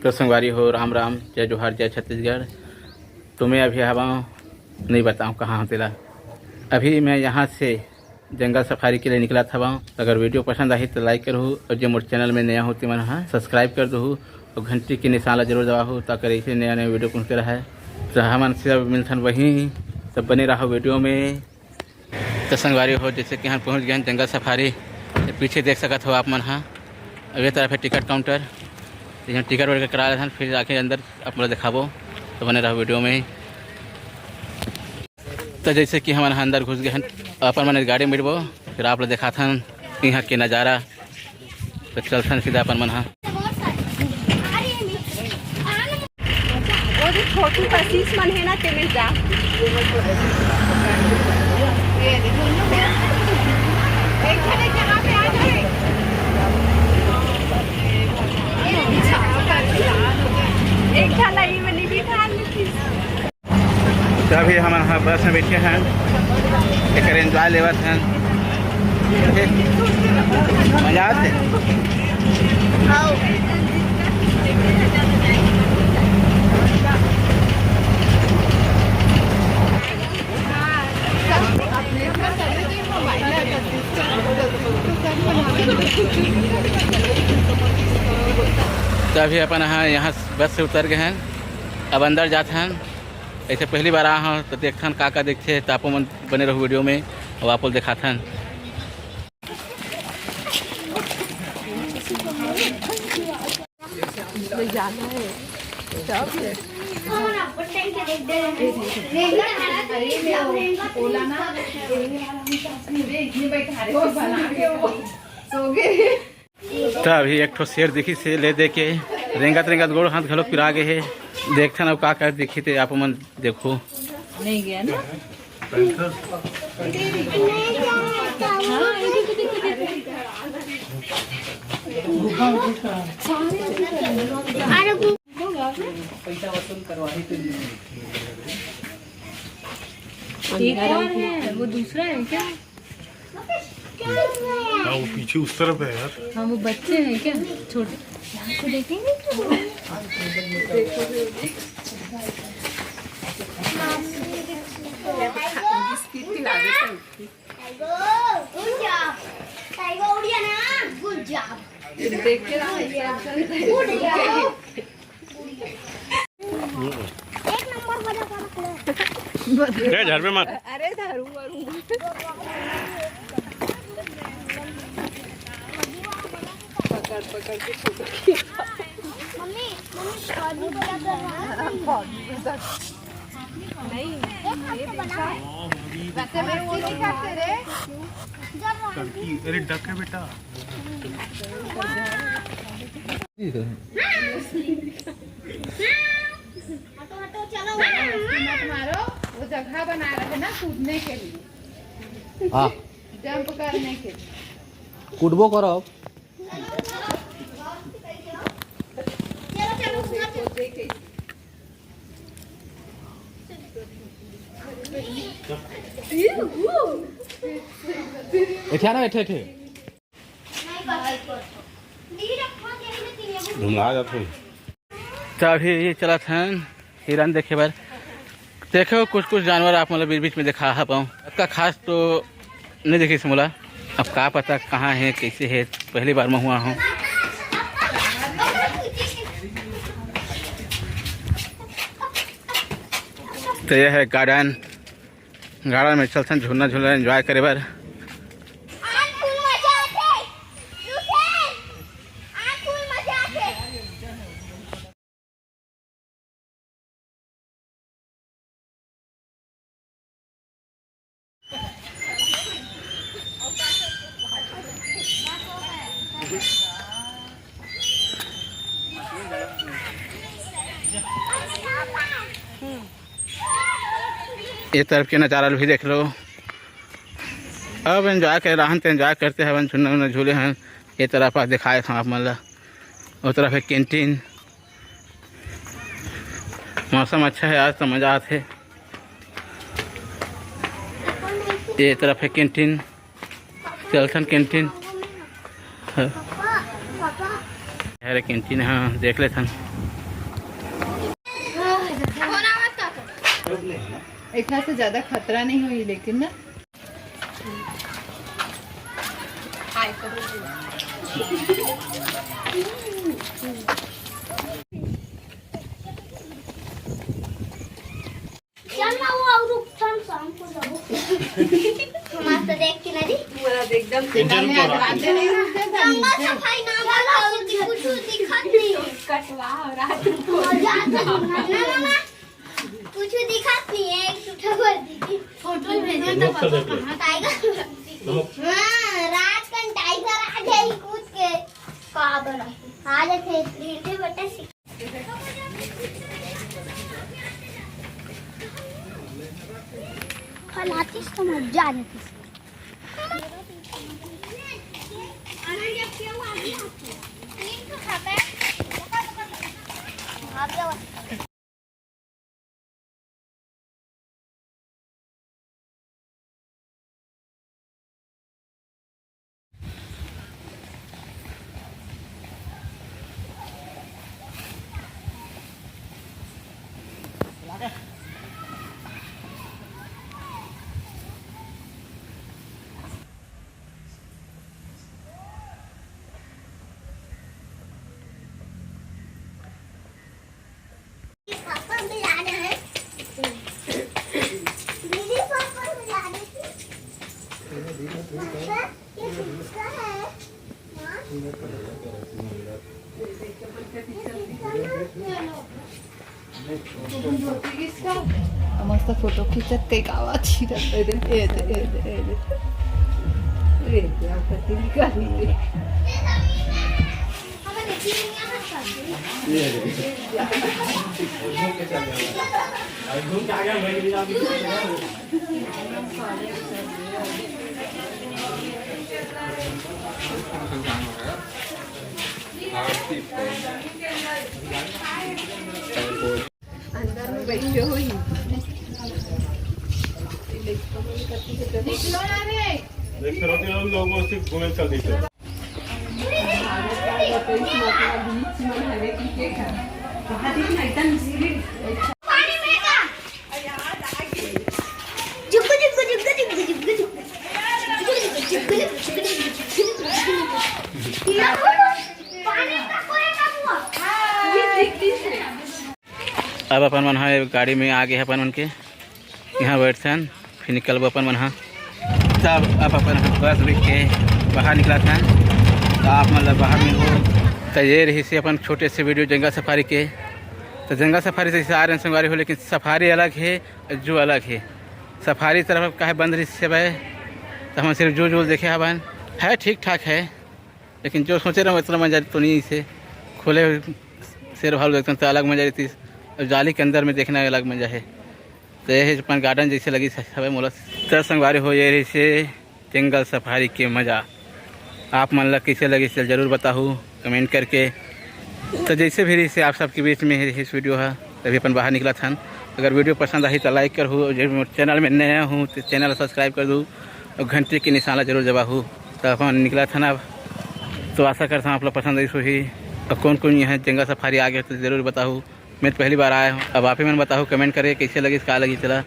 तो संगवारी हो, राम राम, जय जोहार, जय छत्तीसगढ़। तो मैं अभी हवा नहीं बताऊँ कहाँ तेला। अभी मैं यहाँ से जंगल सफारी के लिए निकला था। अगर वीडियो पसंद आई तो लाइक करो, और जो मोटे चैनल में नया होती मन हाँ सब्सक्राइब कर दो, और घंटी के निशान जरूर दबाओ ताकि ऐसे नया नया वीडियो पहुँचते रहे। तो हम सब मिलथन वहीं, सब बने रहो वीडियो में। तो संगवारी हो, जैसे कि हम पहुँच गए जंगल सफारी। पीछे देख सकते हो आप मन हाँ, अगले तरफ है टिकट काउंटर। यहाँ टिकट वगैरह करा रहे हैं, फिर आके अंदर आप लोग दिखाबो। तो बने रहो वीडियो में। तो जैसे कि हम अंदर घुस गए हैं, अपन मैंने गाड़ी में बैठबो, फिर आप लोग दिखा था यहाँ के नज़ारा। तो चलते सीधा अपन मन हाँ। छोटी पसीस मन है ना तेरे जा तो अभी हम यहाँ बस में बैठे हैं, एक एंजॉय लेवत हैं, मजा आते। तो अभी अपन यहाँ बस से उतर गए हैं, अब अंदर जाते हैं। ऐसे पहली बार आया हूँ तो देखते हैं का देखते हैं। तो आप मन बने रहो वीडियो में, और आप लोग दिखाते हैं। तो अभी एक ठो शेर दिखी से ले दे के रेंगत रेंगत गोड़ हाथ घलो फिर आगे है। देखते ना का दिखी थे आप मन देखो। नहीं गया ना पैसा वसूल करवाही है। वो दूसरा है क्या? हाँ वो पीछे उस तरफ है यार। हाँ वो बच्चे हैं क्या छोटे? तो देखेंगे घर में मत। अरे धरू पकड़ के मम्मी नहीं अरे डक है बेटा। वो जगह बना रहे ना कूदने के लिए, हाँ जंप करने के लिए। कूदबो करो। बैठा ना बैठे थे घुमा जाते। तो अभी ये चला था हिरन देखे बार। देखो कुछ कुछ जानवर आप मतलब बीच बीच में दिखा पाऊँ। आपका खास तो नहीं देखे से मोला। अब का पता कहाँ है कैसे है, पहली बार मैं हुआ हूँ। तो यह है गार्डन में चलते झूलना झूलना एंजॉय करे बार। ये तरफ के नज़ारा भी देख लो। अब एंजॉय कर रहा तो एंजॉय करते हैं, झूलना झूले हैं। ये तरफ आप दिखाए थे आप मतलब, उस तरफ है कैंटीन। मौसम अच्छा है आज तो मज़ा आते। ये तरफ है कैंटीन, चलथन कैंटीन है कैंटीन। हाँ देख लेथन। इतना से ज्यादा खतरा नहीं हुई लेकिन ना। एकदम कुछ दिखात नहीं है, एक झूठा बोल दीजिए। फोटो भेजना था पापा। टाइगर रात का टाइगर आ जाए कूद के का बड़ा आ जाते लीडे बेटा सी फलाती तो मजा आ जाती। आनंद जब क्यों आ गया तीन तो खाता है आ गया। पापा बुला रहे हैं। दीदी पापा बुला रहे थे। पापा ये किसका है? मस्त फोटो खिंचत काही गावात शिरत अंदर में बैठे हुई देखते रहते हैं लोगों से घूमे चल देते हैं। पानी में का जुगु जुगु जुगु जुगु जुगु जुगु पानी का कोई का हुआ अब अपन मन है गाड़ी में आगे है अपन मन के यहाँ बैठन फिर निकलब अपन मन तब अब अपन बस बिक के बाहर निकला था। तो आप मतलब बाहर में हो तो ये रही से अपन छोटे से वीडियो जंगल सफारी के। तो जंगल सफारी से आ रहे हैं संगवारी हो, लेकिन सफारी अलग है जू अलग है। सफारी तरफ का है बंद रही से भाई, तो हम सिर्फ जो देखे हवन है ठीक ठाक है, लेकिन जो सोचे रहे उतना मजा तो नहीं। इसे खुले शेर भालू देखते तो अलग मजा रहती, और जाली के अंदर में देखना अलग मजा है। तो यही अपन गार्डन जैसे लगी सब मोला तो संगवारी हो ये रही से जंगल सफारी के मज़ा आप मन लग कैसे लगी से ज़रूर बताओ कमेंट करके। तो जैसे भी रही से आप सबके बीच में इस वीडियो है तभी अपन बाहर निकला था। अगर वीडियो पसंद आई तो लाइक कर हो, चैनल में नया हूँ तो चैनल सब्सक्राइब कर दूँ और घंटे की निशाना जरूर दबाऊँ। तो अपन निकला था ना, तो आशा करता हूँ आप लोग पसंद आई सो ही। और कौन कौन यहाँ जंगल सफारी आ गया तो ज़रूर बताओ। मैं तो पहली बार आया हूँ, अब आप ही मैंने बताओ कमेंट करके कैसे लगी क्या लगी चला।